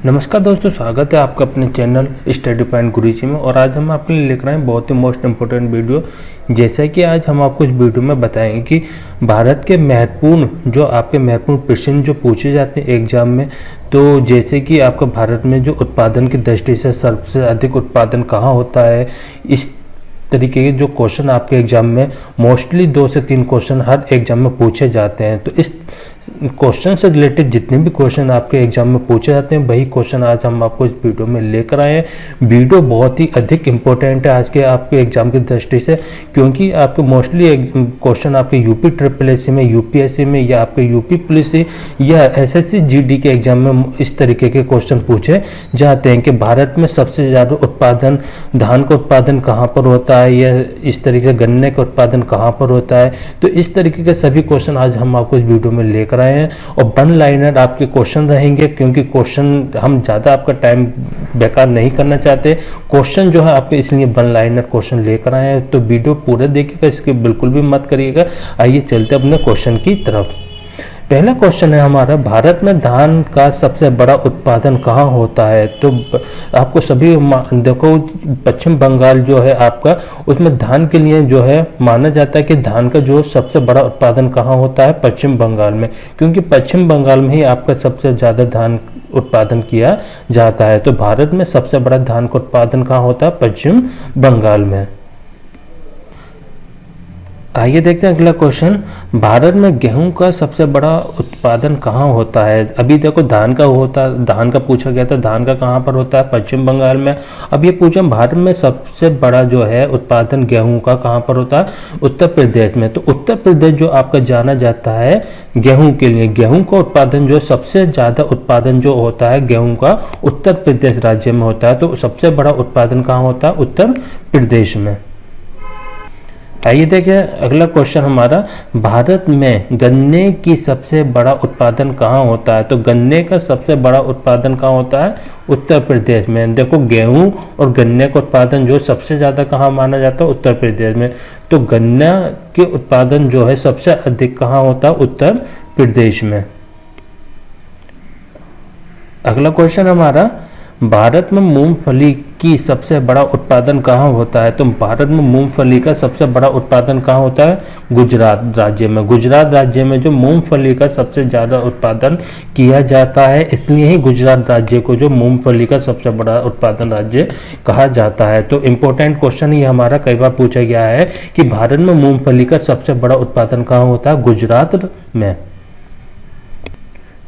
नमस्कार दोस्तों, स्वागत है आपका अपने चैनल स्टडी पॉइंट गुरुजी में। और आज हम आपके लिए लेकर आए हैं बहुत ही मोस्ट इम्पोर्टेंट वीडियो। जैसा कि आज हम आपको इस वीडियो में बताएंगे कि भारत के महत्वपूर्ण प्रश्न जो पूछे जाते हैं एग्जाम में, तो जैसे कि आपका भारत में जो उत्पादन की दृष्टि से सबसे अधिक उत्पादन कहाँ होता है, इस तरीके के जो क्वेश्चन आपके एग्जाम में मोस्टली 2 से 3 क्वेश्चन हर एग्जाम में पूछे जाते हैं। तो इस क्वेश्चन से रिलेटेड जितने भी क्वेश्चन आपके एग्जाम में पूछे जाते हैं वही क्वेश्चन आज हम आपको इस वीडियो में लेकर आए हैं। वीडियो बहुत ही अधिक इम्पोर्टेंट है आज के आपके एग्जाम की दृष्टि से, क्योंकि आपके मोस्टली क्वेश्चन आपके यूपी SSS में, यूपीएससी में या आपके यूपी पुलिस या एसएससी जीडी के एग्जाम में इस तरीके के क्वेश्चन पूछे जाते हैं कि भारत में सबसे ज़्यादा उत्पादन धान का उत्पादन कहाँ पर होता है, या इस तरीके से गन्ने का उत्पादन कहाँ पर होता है। तो इस तरीके के सभी क्वेश्चन आज हम आपको इस वीडियो में लेकर आए हैं और वन लाइनर आपके क्वेश्चन रहेंगे, क्योंकि क्वेश्चन हम ज़्यादा आपका टाइम बेकार नहीं करना चाहते। क्वेश्चन जो है आपके इसलिए वन लाइनर क्वेश्चन लेकर आए हैं। तो वीडियो पूरे देखिएगा, इसके बिल्कुल भी मत करिएगा। आइए चलते अपने क्वेश्चन की तरफ। पहला क्वेश्चन है हमारा, भारत में धान का सबसे बड़ा उत्पादन कहाँ होता है। तो आपको सभी देखो, पश्चिम बंगाल जो है आपका, उसमें धान के लिए जो है माना जाता है कि धान का जो सबसे बड़ा उत्पादन कहाँ होता है, पश्चिम बंगाल में, क्योंकि पश्चिम बंगाल में ही आपका सबसे ज़्यादा धान उत्पादन किया जाता है। तो भारत में सबसे बड़ा धान का उत्पादन कहाँ होता है, पश्चिम बंगाल में। आइए देखते हैं अगला क्वेश्चन, भारत में गेहूं का सबसे बड़ा उत्पादन कहाँ होता है। अभी देखो धान का पूछा गया था, धान का कहाँ पर होता है, पश्चिम बंगाल में। अब ये पूछा भारत में सबसे बड़ा जो है उत्पादन गेहूं का कहाँ पर होता है, उत्तर प्रदेश में। तो उत्तर प्रदेश जो आपका जाना जाता है गेहूं के लिए, गेहूं का उत्पादन जो सबसे ज़्यादा उत्पादन जो होता है गेहूं का उत्तर प्रदेश राज्य में होता है। तो सबसे बड़ा उत्पादन कहाँ होता है, उत्तर प्रदेश में। आइए देखिए अगला क्वेश्चन हमारा, भारत में गन्ने की सबसे बड़ा उत्पादन कहाँ होता है। तो गन्ने का सबसे बड़ा उत्पादन कहाँ होता है, उत्तर प्रदेश में। देखो गेहूं और गन्ने का उत्पादन जो सबसे ज़्यादा कहाँ माना जाता है, उत्तर प्रदेश में। तो गन्ना के उत्पादन जो है सबसे अधिक कहाँ होता है, उत्तर प्रदेश में। अगला क्वेश्चन हमारा, भारत में मूंगफली की सबसे बड़ा उत्पादन कहाँ होता है। तो भारत में मूंगफली का सबसे बड़ा उत्पादन कहाँ होता है, गुजरात राज्य में। गुजरात राज्य में जो मूंगफली का सबसे ज़्यादा उत्पादन किया जाता है, इसलिए ही गुजरात राज्य को जो मूंगफली का सबसे बड़ा उत्पादन राज्य कहा जाता है। तो इम्पोर्टेंट क्वेश्चन ये हमारा कई बार पूछा गया है कि भारत में मूंगफली का सबसे बड़ा उत्पादन कहाँ होता है, गुजरात में।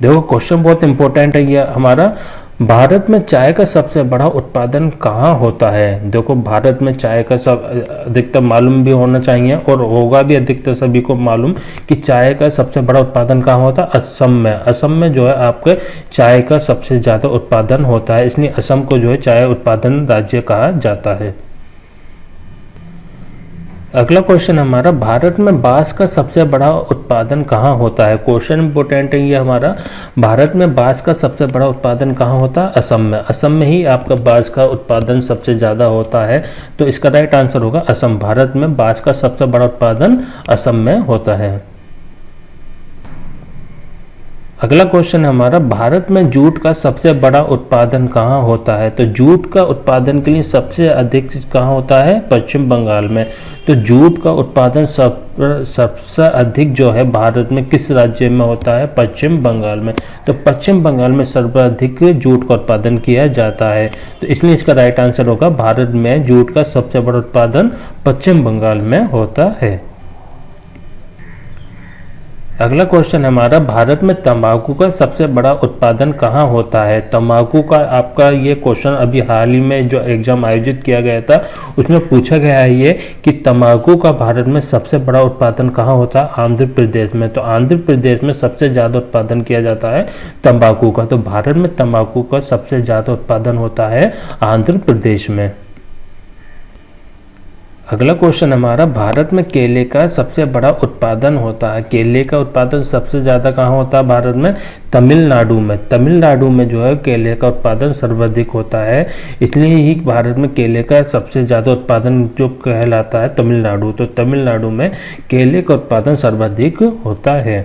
देखो क्वेश्चन बहुत इंपॉर्टेंट है ये हमारा, भारत में चाय का सबसे बड़ा उत्पादन कहाँ होता है। देखो भारत में चाय का सब अधिकतर मालूम भी होना चाहिए और होगा भी अधिकतर सभी को मालूम कि चाय का सबसे बड़ा उत्पादन कहाँ होता है, असम में। असम में जो है आपके चाय का सबसे ज़्यादा उत्पादन होता है, इसलिए असम को जो है चाय उत्पादन राज्य कहा जाता है। अगला क्वेश्चन हमारा, भारत में बांस का सबसे बड़ा उत्पादन कहाँ होता है। क्वेश्चन इंपोर्टेंट है ये हमारा, भारत में बांस का सबसे बड़ा उत्पादन कहाँ होता है, असम में। असम में ही आपका बांस का उत्पादन सबसे ज़्यादा होता है। तो इसका राइट आंसर होगा असम। भारत में बांस का सबसे बड़ा उत्पादन असम में होता है। अगला क्वेश्चन हमारा, भारत में जूट का सबसे बड़ा उत्पादन कहाँ होता है। तो जूट का उत्पादन के लिए सबसे अधिक कहाँ होता है, पश्चिम बंगाल में। तो जूट का उत्पादन सबसे अधिक जो है भारत में किस राज्य में होता है, पश्चिम बंगाल में। तो पश्चिम बंगाल में सर्वाधिक जूट का उत्पादन किया जाता है। तो इसलिए इसका राइट आंसर होगा, भारत में जूट का सबसे बड़ा उत्पादन पश्चिम बंगाल में होता है। अगला क्वेश्चन हमारा, भारत में तंबाकू का सबसे बड़ा उत्पादन कहाँ होता है। तंबाकू का आपका ये क्वेश्चन अभी हाल ही में जो एग्जाम आयोजित किया गया था उसमें पूछा गया है ये कि तंबाकू का भारत में सबसे बड़ा उत्पादन कहाँ होता है, आंध्र प्रदेश में। तो आंध्र प्रदेश में सबसे ज़्यादा उत्पादन किया जाता है तंबाकू का। तो भारत में तंबाकू का सबसे ज़्यादा उत्पादन होता है आंध्र प्रदेश में। अगला क्वेश्चन हमारा, भारत में केले का सबसे बड़ा उत्पादन होता है। केले का उत्पादन सबसे ज़्यादा कहाँ होता है भारत में, तमिलनाडु में। तमिलनाडु में जो है केले का उत्पादन सर्वाधिक होता है, इसलिए ही भारत में केले का सबसे ज़्यादा उत्पादन जो कहलाता है तमिलनाडु। तो तमिलनाडु में केले का उत्पादन सर्वाधिक होता है।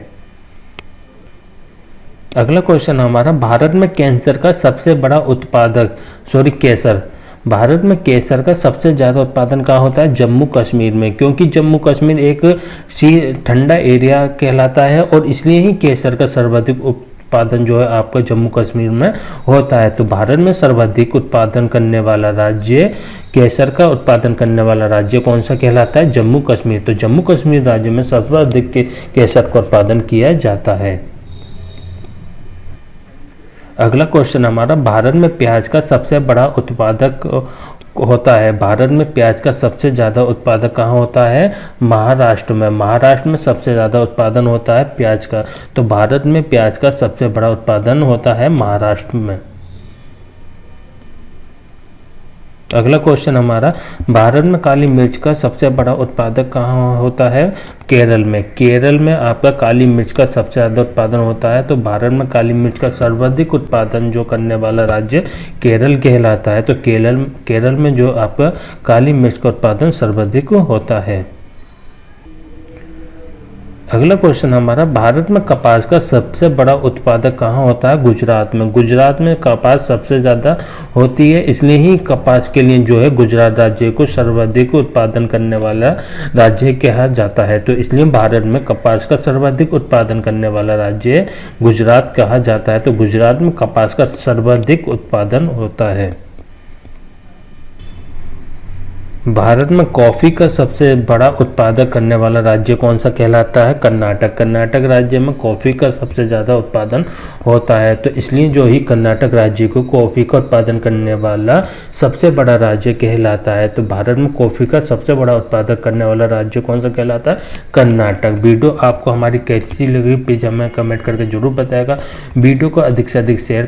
अगला क्वेश्चन हमारा, भारत में कैंसर का सबसे बड़ा उत्पादक केसर, भारत में केसर का सबसे ज़्यादा उत्पादन कहाँ होता है? जम्मू कश्मीर में, क्योंकि जम्मू कश्मीर एक ठंडा एरिया कहलाता है और इसलिए ही केसर का सर्वाधिक उत्पादन जो है आपका जम्मू कश्मीर में होता है। तो भारत में सर्वाधिक उत्पादन करने वाला राज्य, केसर का उत्पादन करने वाला राज्य कौन सा कहलाता है? जम्मू कश्मीर। तो जम्मू कश्मीर राज्य में सर्वाधिक केसर का उत्पादन किया जाता है। अगला क्वेश्चन हमारा, भारत में प्याज का सबसे बड़ा उत्पादक होता है, भारत में प्याज का सबसे ज़्यादा उत्पादक कहाँ होता है? महाराष्ट्र में, महाराष्ट्र में सबसे ज़्यादा उत्पादन होता है प्याज का। तो भारत में प्याज का सबसे बड़ा उत्पादन होता है महाराष्ट्र में। अगला क्वेश्चन हमारा, भारत में काली मिर्च का सबसे बड़ा उत्पादक कहाँ होता है? केरल में, केरल में आपका काली मिर्च का सबसे ज़्यादा उत्पादन होता है। तो भारत में काली मिर्च का सर्वाधिक उत्पादन जो करने वाला राज्य केरल कहलाता है। तो केरल में जो आपका काली मिर्च का उत्पादन सर्वाधिक होता है। अगला क्वेश्चन हमारा, भारत में कपास का सबसे बड़ा उत्पादक कहाँ होता है? गुजरात में, गुजरात में कपास सबसे ज़्यादा होती है, इसलिए ही कपास के लिए जो है गुजरात राज्य को सर्वाधिक उत्पादन करने वाला राज्य कहा जाता है। तो इसलिए भारत में कपास का सर्वाधिक उत्पादन करने वाला राज्य गुजरात कहा जाता है। तो गुजरात में कपास का सर्वाधिक उत्पादन होता है। भारत में कॉफ़ी का सबसे बड़ा उत्पादक करने वाला राज्य कौन सा कहलाता है? कर्नाटक, कर्नाटक राज्य में कॉफ़ी का सबसे ज़्यादा उत्पादन होता है। तो इसलिए जो ही कर्नाटक राज्य को कॉफ़ी का उत्पादन करने वाला सबसे बड़ा राज्य कहलाता है। तो भारत में कॉफ़ी का सबसे बड़ा उत्पादक करने वाला राज्य कौन सा कहलाता है? कर्नाटक। वीडियो आपको हमारी कैसी लगी प्लीज़ हमें कमेंट करके जरूर बताएगा। वीडियो को अधिक से अधिक शेयर